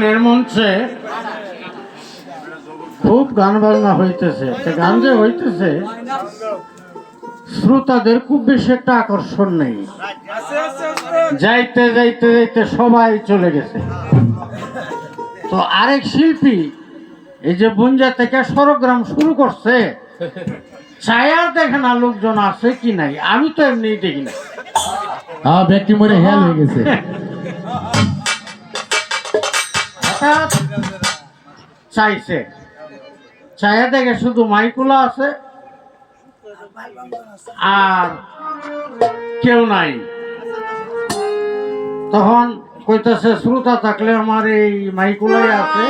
এর মঞ্চে খুব গান বাজনা হইতেছে, গান যে হইতেছে শ্রোতাদের খুব বেশি একটা আকর্ষণ নেই। যাইতে যাইতে যাইতে সবাই চলে গেছে। তো আরেক শিল্পী এই যে বুঞ্জা থেকে সরগ্রাম শুরু করছে, ছায়া দেখে না লোকজন আছে কি নাই, আমি তো এমনি দেখি না। ব্যক্তি মনে হেল হয়ে গেছে। চাইছে ছায়া দেখে শুধু মাইকুলা আছে আর কেউ নাই। তখন কইতেছে শ্রোতা থাকলে আমার এই মাইকুলাই আছে,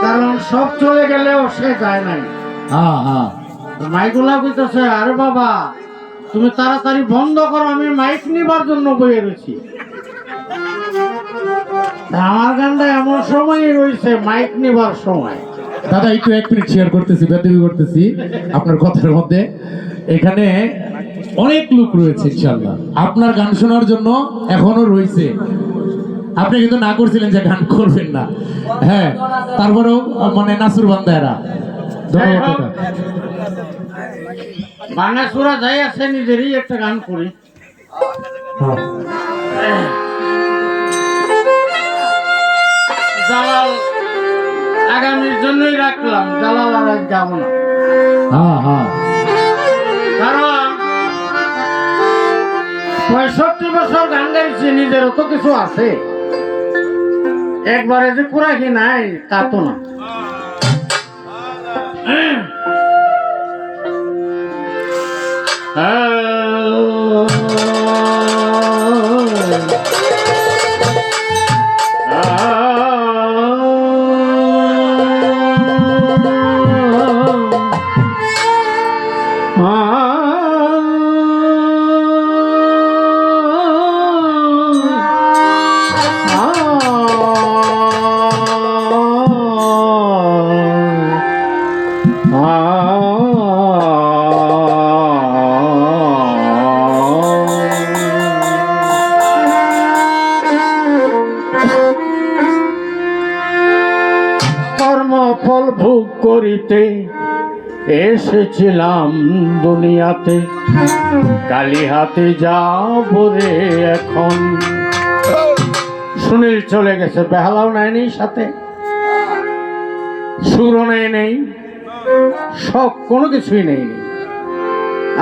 কারণ সব চলে গেলেও সে যায় নাই। মাইকুলা কইতেছে আরে বাবা তুমি তাড়াতাড়ি বন্ধ করো, আমি মাইক নিবার জন্য বইয়ে রয়েছি। আমার গানটা এমন সময় রয়েছে মাইক নিবার সময়। দাদা একটু 1 মিনিট শেয়ার করতেছি, বেদবি করতেছি আপনার কথার মধ্যে। এখানে অনেক লোক রয়েছে ইনশাআল্লাহ আপনার গান শোনার জন্য, এখনো রয়েছে। আপনি কিন্তু না করছিলেন যে গান করবেন না, হ্যাঁ তারপরেও মানে নাসুর বান্দারা ধন্যবাদ। বাংলা সুরা যাই আছে নিজেরই একটা গান করি। জালাল আগামীর জন্যই রাখলাম, জালাল আর আজ যাবো না। কারণ 65 বছর গান গাইছি, নিজেরও তো কিছু আছে, একবারে যে কুড়াকি নাই তা তো না। কর্মফল ভোগ করিতে এসেছিলাম দুনিয়াতে, কালি হাতে যাব রে এখন। সুনীল চলে গেছে, বেহালাও নেয়নি সাথে, সুরও নেই, সব কোনো কিছুই নেই,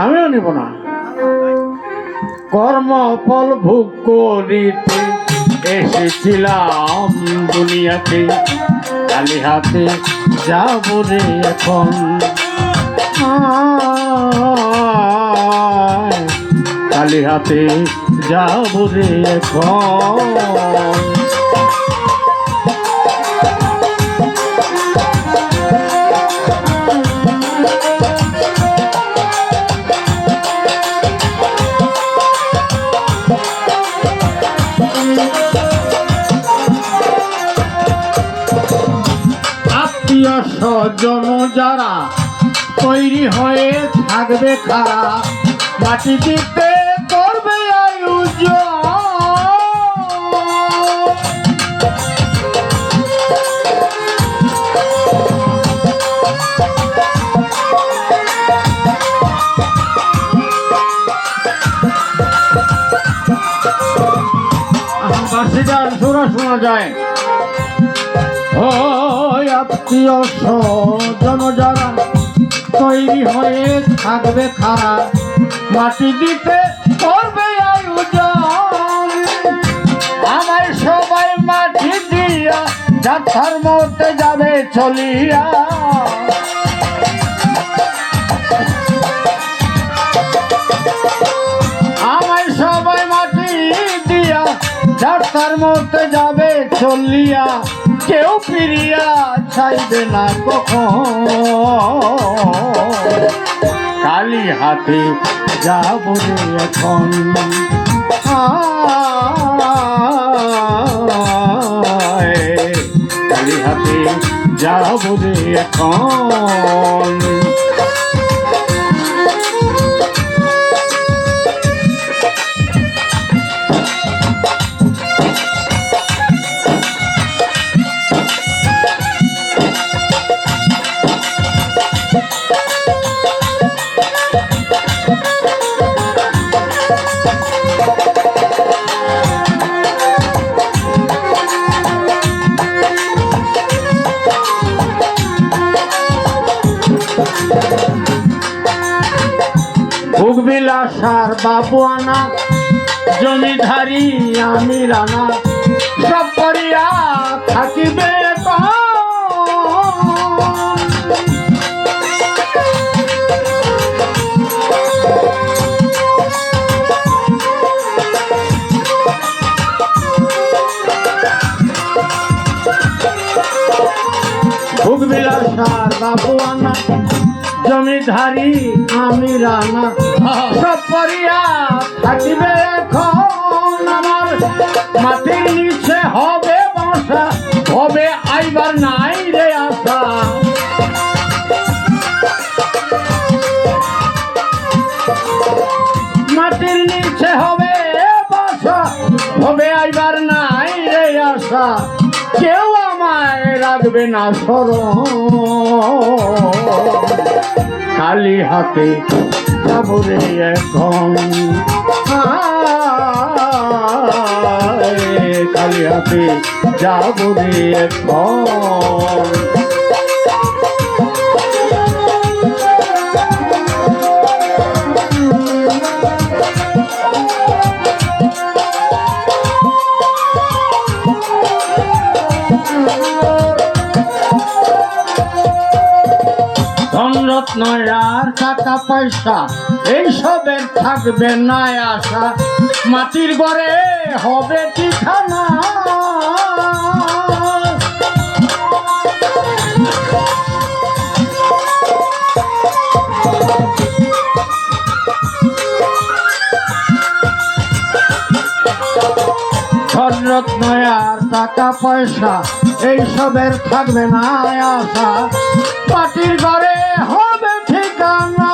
আমিও নিব না। কর্মফল ভোগ করিতে এসেছিলাম দুনিয়াতে, কালি হাতে যাব রে এখন। কালি হাতে যাব রে এখন। স্বজন যারা তৈরি হয়ে থাকবে খারা, মাটি দিতে করবে আয়োজন। বাসিদার সুরা শোনা যায়। ও আত্মীয় স্বজন যারা তৈরি হয়ে থাকবে খারা, মাটি দিতে করবে আয়োজন। আমার সবাই মাটি দিয়া যাত্রার মধ্যে যাবে চলিয়া। আমার সবাই মাটি দিয়া যাত্রার মধ্যে যাবে চলিয়া, কেউ ফিরিয়া চাইবে না কখন। কালি হাতে যাব রে এখন। কালি হাতে যাব রে এখন। বিলাসার বাবু আনা জমিধারি আমি রানা সব করিয়া থাকিবে ভোগ বিলাসার বাবু আনা জমিধারি আমি রানা সব করিয়া থাকিবে এখন আমার মাটির নিচে হবে বাসা হবে আইবার নাই রে আশা মাটির নিচে হবে বাসা হবে আইবার নাই রে আশা কেউ আমায় রাখবে না স্মরণ খালি হাতে যাব রে এখন খালি হাতে যাব রে এখন ধনরত্ন আর টাকা পয়সা এইসবের থাকবে না আশা মাটির ঘরে হবে ঠিকানা ধনরত্ন আর টাকা পয়সা এইসবের থাকবে না আশা মাটির ঘরে হবে ঠিকানা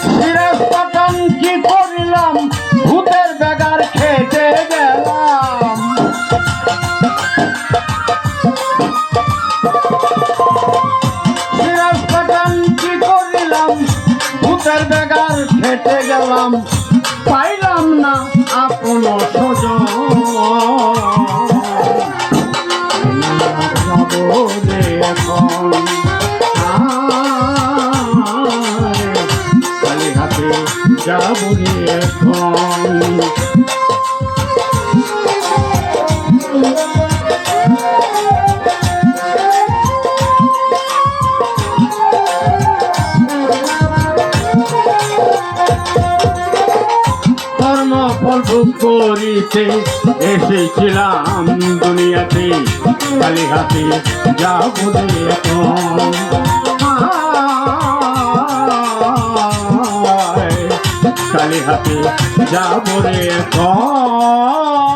সিরাজ পাঠান কি করিলাম ভূতের বেগার খেতে গেলাম সিরাজ পাঠান কি করিলাম ভূতের বেগার খেতে গেলাম পাইলাম না আপন সজন এখন খালি হাতে যাব রে এখন কর্মফল ভোগ করিতে এসেছিলাম দুনিয়াতে খালি হাতে যাব রে এখন খালি হাতে যাব রে এখন